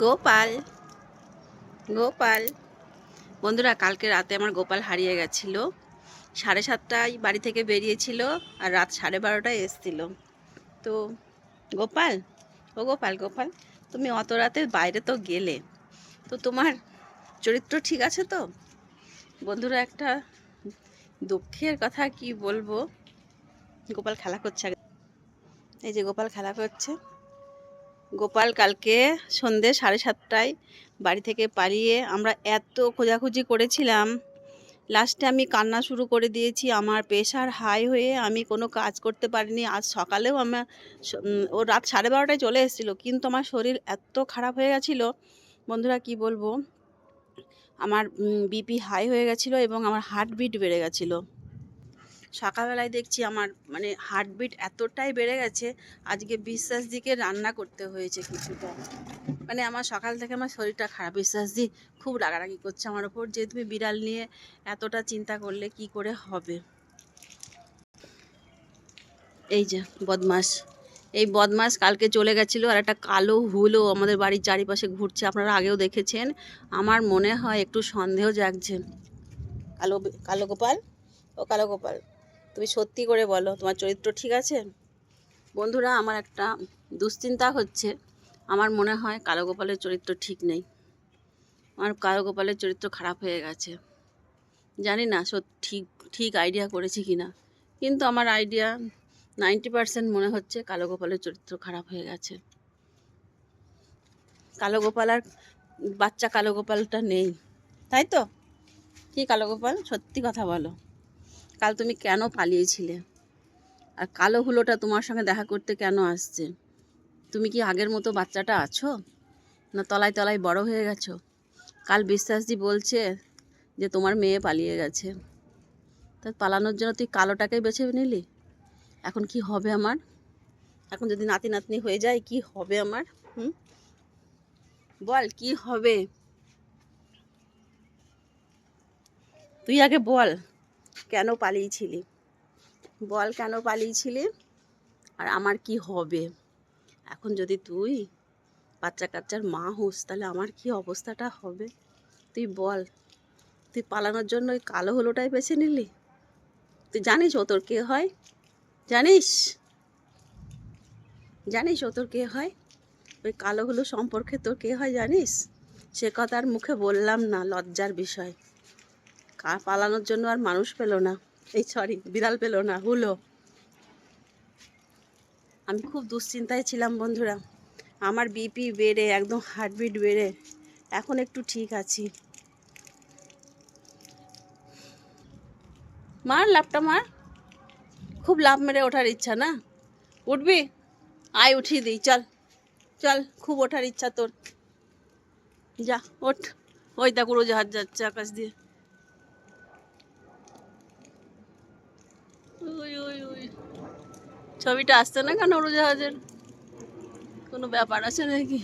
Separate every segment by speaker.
Speaker 1: গোপাল গোপাল বন্ধুরা, কালকে রাতে আমার গোপাল হারিয়ে গেছিল। 7:30টায় বাড়ি থেকে বেরিয়েছিল আর রাত 12:30টায় এসছিল। তো গোপাল, ও গোপাল গোপাল, তুমি অত রাতে বাইরে তো গেলে, তো তোমার চরিত্র ঠিক আছে তো? বন্ধুরা, একটা দুঃখের কথা কি বলবো, গোপাল খেলা করছে। এই যে গোপাল খেলা করছে। গোপাল কালকে সন্ধে 7:30টায় বাড়ি থেকে পালিয়ে, আমরা এত খোঁজাখুঁজি করেছিলাম, লাস্টে আমি কান্না শুরু করে দিয়েছি। আমার প্রেশার হাই হয়ে আমি কোনো কাজ করতে পারিনি। আজ সকালেও আমার ও রাত 12:30টায় চলে এসেছিলো, কিন্তু আমার শরীর এত খারাপ হয়ে গেছিলো বন্ধুরা, কি বলবো। আমার বিপি হাই হয়ে গেছিলো এবং আমার হার্টবিট বেড়ে গেছিলো। সকালবেলায় দেখছি আমার হার্টবিট এতটাই বেড়ে গেছে, আজকে বিশ্বাস দিকে রান্না করতে হয়েছে কিছুটা। আমার সকাল থেকে আমার শরীরটা খারাপ। বিশ্বাস দি খুব রাগারাগি করছে আমার ওপর, যে তুমি বিড়াল নিয়ে এতটা চিন্তা করলে কি করে হবে। এই যে বদমাস, এই বদমাস কালকে চলে গেছিলো, আর একটা কালো হুলও আমাদের বাড়ির চারিপাশে ঘুরছে। আপনারা আগেও দেখেছেন। আমার মনে হয় একটু সন্দেহ জাগছে। কালো কালো গোপাল, ও কালো গোপাল, তুমি সত্যি করে বলো, তোমার চরিত্র ঠিক আছে? বন্ধুরা, আমার একটা দুশ্চিন্তা হচ্ছে। আমার মনে হয় কালো গোপালের চরিত্র ঠিক নেই। আমার কালো গোপালের চরিত্র খারাপ হয়ে গেছে। জানি না ঠিক ঠিক আইডিয়া করেছি কি না, কিন্তু আমার আইডিয়া 90% মনে হচ্ছে কালো গোপালের চরিত্র খারাপ হয়ে গেছে। কালো গোপাল আর বাচ্চা কালো গোপালটা নেই, তাই তো? কি কালো গোপাল, সত্যি কথা বলো, কাল তুমি কেন পালিয়েছিলে? আর কালো হুলোটা তোমার সঙ্গে দেখা করতে কেন আসছে? তুমি কি আগের মতো বাচ্চাটা আছো, না তলায় তলায় বড় হয়ে গেছো? কাল বিশ্বাসজি বলছে যে তোমার মেয়ে পালিয়ে গেছে। তা পালানোর জন্য তুই কালোটাকেই বেছে নিলি। এখন কি হবে আমার? এখন যদি নাতি নাতনি হয়ে যায়, কি হবে আমার? বল কি হবে? তুই আগে বল, কেন পালিয়েছিলি? বল কেন পালিয়েছিলি, আর আমার কি হবে? এখন যদি তুই বাচ্চা কাচ্চার মা হোস, তাহলে আমার কি অবস্থাটা হবে? তুই বল, তুই পালানোর জন্য ওই কালো হলোটাই বেছে নিলি? তুই জানিস ও তোর কে হয়? জানিস জানিস ও তোর কে হয়? ওই কালো হলো সম্পর্কে তোর কে হয় জানিস? সে কথা আর মুখে বললাম না, লজ্জার বিষয়। পালানোর জন্য আর মানুষ পেলো না, এই সরি বিড়াল পেলো না, হুলো। আমি খুব দুশ্চিন্তায় ছিলাম বন্ধুরা। আমার বিপি বেড়ে একদম হার্টবিট বেড়ে এখন একটু ঠিক আছি। মার লাফটা মার, খুব লাফ মেরে ওঠার ইচ্ছা না? উঠবি? আয় উঠিয়ে দিই, চল চল, খুব ওঠার ইচ্ছা তোর, যা ওঠ। ওই দেখ উড়োজাহাজ যাচ্ছে আকাশ দিয়ে। ওই ওই ওই ছবিটা আসছে না কেন উড়োজাহাজের? কোনো ব্যাপার আছে নাকি?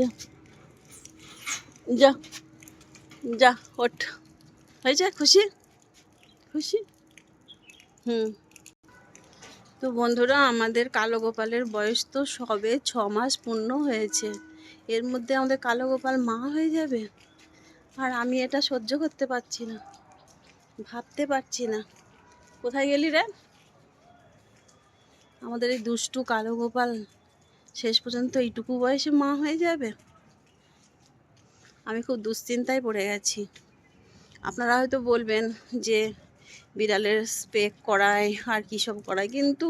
Speaker 1: যা যা যা ওঠ, হয়েছে? খুশি? খুশি? তো বন্ধুরা, আমাদের কালো গোপালের বয়স তো সবে 6 মাস পূর্ণ হয়েছে। এর মধ্যে আমাদের কালো গোপাল মা হয়ে যাবে, আর আমি এটা সহ্য করতে পারছি না, ভাবতে পারছি না। কোথায় গেলি রে? আমাদের এই দুষ্টু কালো গোপাল শেষ পর্যন্ত এইটুকু বয়সে মা হয়ে যাবে? আমি খুব দুশ্চিন্তায় পড়ে গেছি। আপনারা হয়তো বলবেন যে বিড়ালের স্প্রে করায় আর কী সব করায়, কিন্তু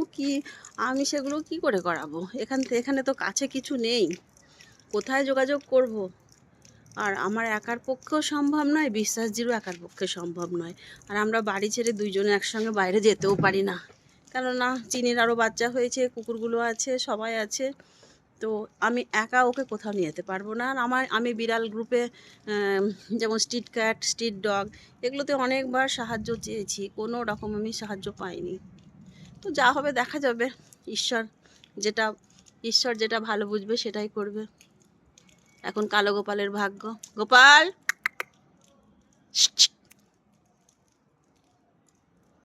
Speaker 1: আমি সেগুলো কি করে করাবো? এখানে তো কাছে কিছু নেই, কোথায় যোগাযোগ করব? আর আমার একার পক্ষেও সম্ভব নয়, বিশ্বাসজিরও একার পক্ষে সম্ভব নয়। আর আমরা বাড়ি ছেড়ে দুইজনে একসঙ্গে বাইরে যেতেও পারি না, কেননা চিনির আরও বাচ্চা হয়েছে, কুকুরগুলো আছে, সবাই আছে। তো আমি একা ওকে কোথাও নিয়ে যেতে পারবো না। আর আমি বিড়াল গ্রুপে যেমন স্ট্রিট ক্যাট, স্ট্রিট ডগ, এগুলোতে অনেকবার সাহায্য চেয়েছি, কোনো রকম আমি সাহায্য পাইনি। তো যা হবে দেখা যাবে। ঈশ্বর যেটা ঈশ্বর যেটা ভালো বুঝবে সেটাই করবে। এখন কালো গোপালের ভাগ্য। গোপাল,